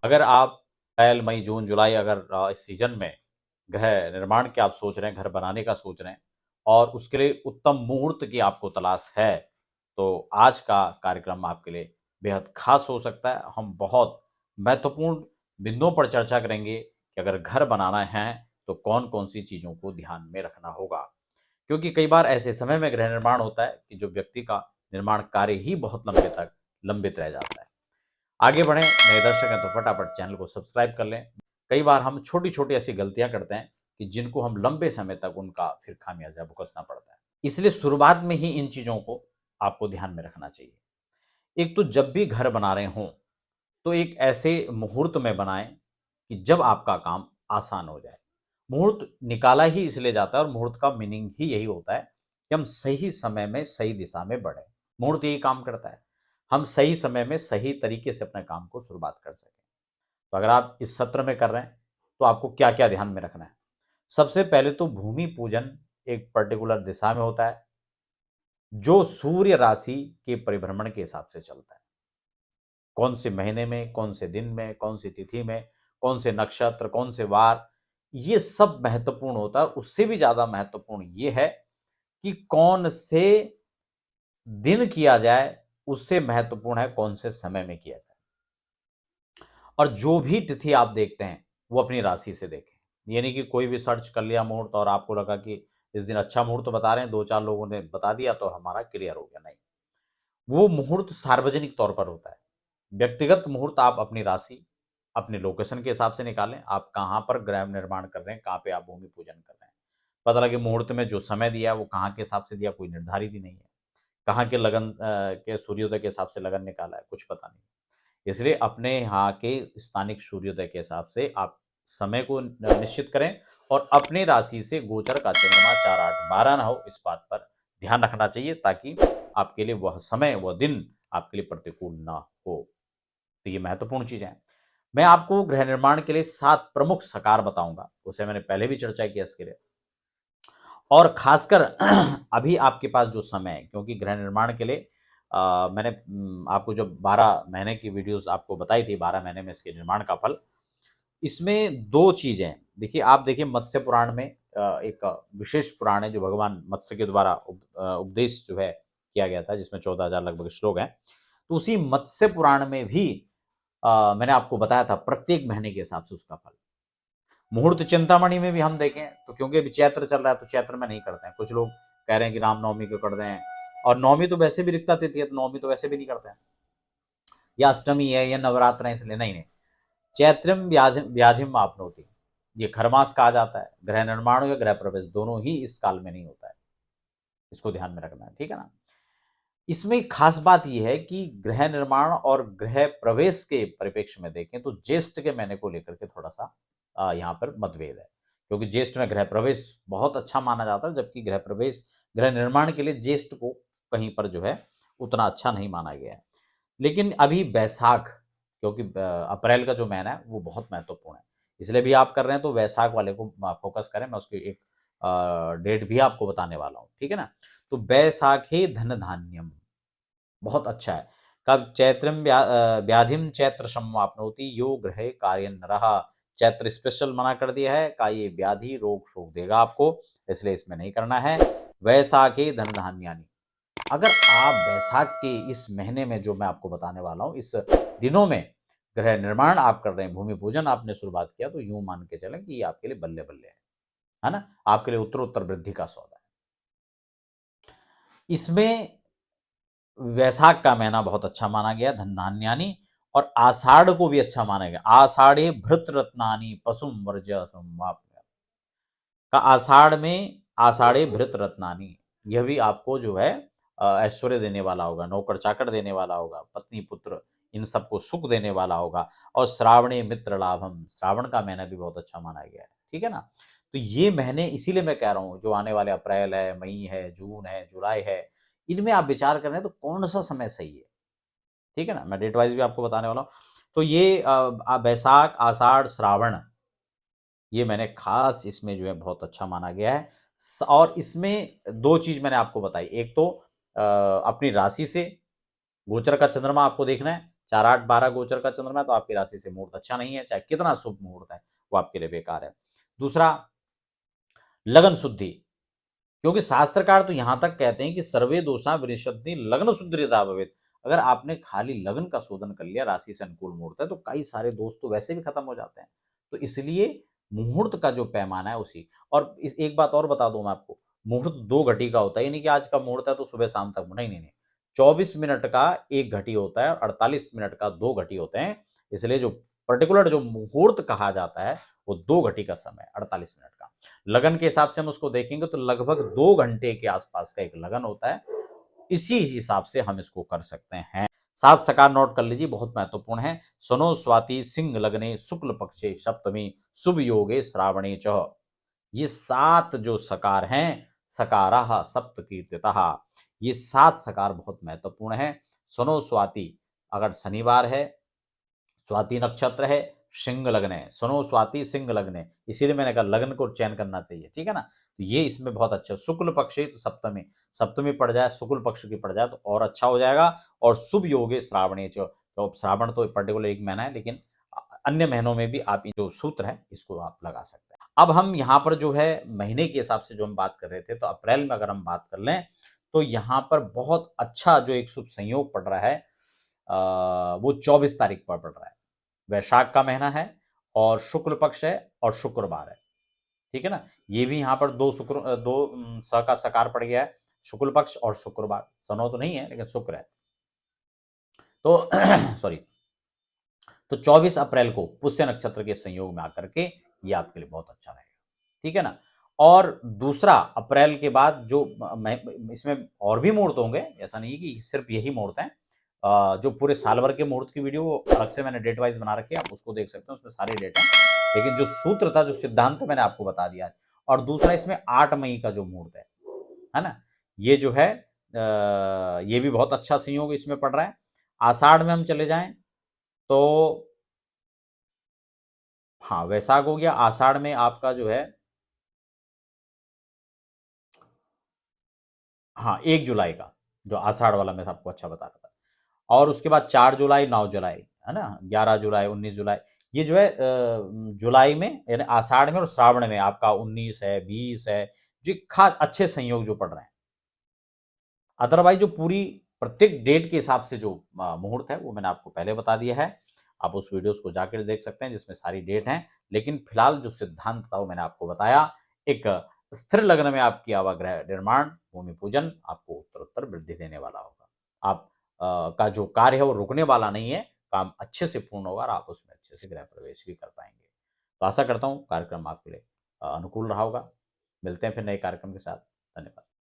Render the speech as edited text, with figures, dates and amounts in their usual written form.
अगर आप अप्रैल, मई, जून, जुलाई अगर इस सीजन में गृह निर्माण के आप सोच रहे हैं, घर बनाने का सोच रहे हैं और उसके लिए उत्तम मुहूर्त की आपको तलाश है, तो आज का कार्यक्रम आपके लिए बेहद खास हो सकता है। हम बहुत महत्वपूर्ण बिंदुओं पर चर्चा करेंगे कि अगर घर बनाना है तो कौन-कौन सी चीज़ों को ध्यान में रखना होगा। क्योंकि कई बार ऐसे समय में गृह निर्माण होता है कि जो व्यक्ति का निर्माण कार्य ही बहुत लंबे तक लंबित रह जाता है। आगे बढ़ें, नए दर्शक हैं तो फटाफट चैनल को सब्सक्राइब कर लें। कई बार हम छोटी-छोटी ऐसी गलतियाँ करते हैं कि जिनको हम लंबे समय तक उनका फिर खामियाजा भुगतना पड़ता है। इसलिए शुरुआत में ही इन चीज़ों को आपको ध्यान में रखना चाहिए। एक तो जब भी घर बना रहे हों, तो एक ऐसे मुहूर्त में बनाएँ कि जब आपका काम आसान हो जाए। मुहूर्त निकाला ही इसलिए जाता है और मुहूर्त का मीनिंग ही यही होता है कि हम सही समय में सही दिशा में बढ़ें। मुहूर्त यही काम करता है। हम सही समय में सही तरीके से अपने काम को शुरुआत कर सकें। तो अगर आप इस सत्र में कर रहे हैं, तो आपको क्या-क्या ध्यान में रखना है? सबसे पहले तो भूमि पूजन एक पर्टिकुलर दिशा में होता है, जो सूर्य राशि के परिभ्रमण के हिसाब से चलता है। कौन से महीने में, कौन से दिन में, कौन सी तिथि में, कौन से नक्षत्र, कौन से वार, ये सब महत्वपूर्ण होता है। उससे भी ज़्यादा महत्वपूर्ण ये है कि कौन से दिन किया जाए, उससे महत्वपूर्ण है कौन से समय में किया जाए। और जो भी तिथि आप देखते हैं, वो अपनी राशि से देखें। ये नहीं कि कोई भी सर्च कर लिया मुहूर्त और आपको लगा कि इस दिन अच्छा मुहूर्त बता रहे हैं, 2-4 लोगों ने बता दिया तो हमारा क्लियर हो गया, नहीं। वो मुहूर्त सार्वजनिक तौर पर होता है। व्यक्तिगत मुहूर्त आप अपनी राशि, अपने लोकेशन के हिसाब से निकालें। आप कहाँ पर गृह निर्माण कर रहे हैं, कहाँ पे आप भूमि पूजन कर रहे हैं। पता लगे मुहूर्त में जो समय दिया है, वो कहाँ के हिसाब से दिया, कोई निर्धारित ही नहीं है। कहाँ के लगन के सूर्योदय के हिसाब से लगन निकाला है, कुछ पता नहीं। इसलिए अपने यहाँ के स्थानिक सूर्योदय के हिसाब से आप समय को निश्चित करें और अपनी राशि से गोचर का चंद्रमा 4, 8, 12 ना हो, इस बात पर ध्यान रखना चाहिए ताकि आपके लिए वह समय, वह दिन आपके लिए प्रतिकूल ना हो। तो ये महत्वपूर्ण चीज़ें हैं। मैं आपको गृह निर्माण के लिए 7 प्रमुख सकार बताऊँगा, उसे मैंने पहले भी चर्चा की है इसके लिए। और खासकर अभी आपके पास जो समय है, क्योंकि गृह निर्माण के लिए मैंने आपको जो 12 महीने की वीडियोस आपको बताई थी, 12 महीने में इसके निर्माण का फल। इसमें 2 चीज़ें हैं। देखिए, आप देखिए मत्स्य पुराण में एक विशेष पुराण है जो भगवान मत्स्य के द्वारा उपदेश जो है किया गया था, जिसमें 14,000 लगभग श्लोक हैं। तो उसी मत्स्य पुराण में भी मैंने आपको बताया था प्रत्येक महीने के हिसाब से उसका फल। मुहूर्त चिंतामणि में भी हम देखें तो क्योंकि अभी चैत्र चल रहा है तो चैत्र में नहीं करते हैं। कुछ लोग कह रहे हैं कि रामनवमी को कर दें और नवमी तो वैसे भी रिक्ता तिथि है तो नवमी तो वैसे भी नहीं करते हैं, या अष्टमी है या नवरात्र है इसलिए नहीं। चैत्रम व्याधिम आपनोति, ये खरमास कहा जाता है। गृह निर्माण या गृह प्रवेश दोनों ही इस काल में नहीं होता है, इसको ध्यान में रखना है, ठीक है ना। इसमें खास बात यह है कि गृह निर्माण और गृह प्रवेश के परिप्रेक्ष्य में देखें तो ज्येष्ठ के महीने को लेकर के थोड़ा सा यहाँ पर मतभेद है, क्योंकि ज्येष्ठ में गृह प्रवेश बहुत अच्छा माना जाता है, जबकि गृह प्रवेश गृह निर्माण के लिए ज्येष्ठ को कहीं पर जो है उतना अच्छा नहीं माना गया है। लेकिन अभी बैसाख, क्योंकि अप्रैल का जो महीना है वो बहुत महत्वपूर्ण है, इसलिए भी आप कर रहे हैं तो वैसाख वाले को फोकस करें। मैं उसकी एक डेट भी आपको बताने वाला हूँ, ठीक है ना। तो बैसाखे धन धान्यम बहुत अच्छा है। कब चैत्रम व्याधिम चैत्र समाप्नोति यो गृहे कार्य नरः। चैत्र स्पेशल मना कर दिया है का ये व्याधि रोग शोक देगा आपको, इसलिए इसमें नहीं करना है। वैसाखे धन धान्यानि, अगर आप बैसाख के इस महीने में जो मैं आपको बताने वाला हूँ, इस दिनों में गृह निर्माण आप कर रहे हैं, भूमि पूजन आपने शुरुआत किया, तो यूँ मान के चलें कि ये आपके लिए बल्ले-बल्ले है ना? आपके लिए उत्तरोत्तर वृद्धि का सौदा है। इसमें वैशाख का महीना बहुत अच्छा माना गया, धनधान्यानि, और आषाढ़ को भी अच्छा माना गया। आषाढ़े भृत रत्नानि पशुम वर्ज्य समाप्य, का आषाढ़ में आषाढ़े भृत रत्नानि, यह भी आपको जो है ऐश्वर्य देने वाला होगा, नौकर चाकर देने वाला होगा, पत्नी पुत्र इन सबको सुख देने वाला होगा। और श्रावणे मित्र लाभम, श्रावण का महीना भी बहुत अच्छा माना गया है, ठीक है ना। तो ये महीने इसीलिए मैं कह रहा हूँ, जो आने वाले अप्रैल है, मई है, जून है, जुलाई है, इनमें आप विचार कर रहे हैं तो कौन सा समय सही है, ठीक है ना। मैं डेट वाइज भी आपको बताने वाला हूँ। तो ये बैसाख, आषाढ़, श्रावण, ये मैंने खास इसमें जो है बहुत अच्छा माना गया है। और इसमें 2 चीज़ मैंने आपको बताई। एक तो अपनी राशि से गोचर का चंद्रमा आपको देखना है, 4, 8, 12 गोचर का चंद्रमा है तो आपकी राशि से मुहूर्त अच्छा नहीं है, चाहे कितना शुभ मुहूर्त है वो आपके लिए बेकार है। दूसरा, लगन शुद्धि, क्योंकि शास्त्रकार तो यहां तक कहते हैं कि सर्वे दोषा विनिषद्नि लग्न शुद्धिता भवेत्। अगर आपने खाली लगन का शोधन कर लिया, राशि से अनुकूल मुहूर्त है, तो कई सारे दोष तो वैसे भी खत्म हो जाते हैं। तो इसलिए मुहूर्त का जो पैमाना है उसी, और इस एक बात और बता दूं मैं आपको, मुहूर्त 2 घटी का होता है, यानी कि आज का मुहूर्त है तो सुबह शाम तक, नहीं नहीं नहीं, 24 मिनट का 1 घटी होता है और 48 मिनट का 2 घटी होते हैं। इसलिए जो पर्टिकुलर जो मुहूर्त कहा जाता है वो 2 घटी का समय, 48 मिनट का। लगन के हिसाब से हम उसको देखेंगे तो लगभग 2 घंटे के आसपास का एक लगन होता है। इसी हिसाब से हम इसको कर सकते हैं। 7 सकार नोट कर लीजिए, बहुत महत्वपूर्ण है। सुनो स्वाति सिंह लग्ने शुक्ल पक्षे सप्तमी शुभ योगे श्रावणे च। ये 7 जो सकार हैं, सकाराः सप्त कीर्तितः, ये 7 सकार बहुत महत्वपूर्ण है। सुनो स्वाति, अगर शनिवार है, स्वाति नक्षत्र है, सिंह लग्न है, सुनो स्वाति सिंह लग्न है, इसीलिए मैंने कहा लग्न को चयन करना चाहिए, ठीक है ना। तो ये इसमें बहुत अच्छा, शुक्ल पक्ष तो सप्तमी, सप्तमी पड़ जाए, शुक्ल पक्ष की पड़ जाए तो और अच्छा हो जाएगा। और शुभ योगे श्रावणे च, तो श्रावण तो पर्टिकुलर एक महीना है, लेकिन अन्य महीनों में भी आप जो सूत्र है इसको आप लगा सकते हैं। अब हम यहाँ पर जो है महीने के हिसाब से जो हम बात कर रहे थे, तो अप्रैल में अगर हम बात कर लें तो यहाँ पर बहुत अच्छा जो एक शुभ संयोग पड़ रहा है, वो 24 तारीख पर पड़ रहा है। वैशाख का महीना है और शुक्ल पक्ष है और शुक्रवार है, ठीक है ना। ये भी यहाँ पर दो स का सकार पड़ गया है, शुक्ल पक्ष और शुक्रवार, सनो तो नहीं है लेकिन शुक्र है। तो सॉरी, तो 24 अप्रैल को पुष्य नक्षत्र के संयोग में आकर के ये आपके लिए बहुत अच्छा रहेगा, ठीक है ना। और दूसरा, अप्रैल के बाद जो इसमें और भी मुहूर्त होंगे, ऐसा नहीं कि सिर्फ यही मुहूर्त हैं। जो पूरे साल भर के मुहूर्त की वीडियो अलग से मैंने डेट वाइज बना रखी है, आप उसको देख सकते हैं, उसमें सारी डेट है। लेकिन जो सूत्र था, जो सिद्धांत मैंने आपको बता दिया है। और दूसरा, इसमें 8 मई का जो मुहूर्त है ना, ये जो है ये भी बहुत अच्छा संयोग इसमें पड़ रहा है। आषाढ़ में हम चले जाएं तो हाँ, वैशाख हो गया, आषाढ़ में आपका जो है हाँ 1 जुलाई का, जो आषाढ़ वाला मैं आपको अच्छा बता रहा था। और उसके बाद 4 जुलाई, 9 जुलाई, है ना, 11 जुलाई, 19 जुलाई, ये जो है जुलाई में, यानी आषाढ़ में और श्रावण में आपका 19 है, 20 है, जो खास अच्छे संयोग जो पड़ रहे हैं। अदरवाइज जो पूरी प्रत्येक डेट के हिसाब से जो मुहूर्त है वो मैंने आपको पहले बता दिया है। आप उस वीडियोस को जाकर देख सकते हैं जिसमें सारी डेट हैं। लेकिन फिलहाल जो सिद्धांत था वो मैंने आपको बताया। एक स्थिर लग्न में आपकी आवाग्रह निर्माण, भूमि पूजन आपको उत्तरोत्तर वृद्धि देने वाला होगा। आप का जो कार्य है वो रुकने वाला नहीं है, काम अच्छे से पूर्ण होगा और आप उसमें अच्छे से गृह प्रवेश भी कर पाएंगे। तो आशा करता हूँ कार्यक्रम आपके लिए अनुकूल रहा होगा। मिलते हैं फिर नए कार्यक्रम के साथ। धन्यवाद।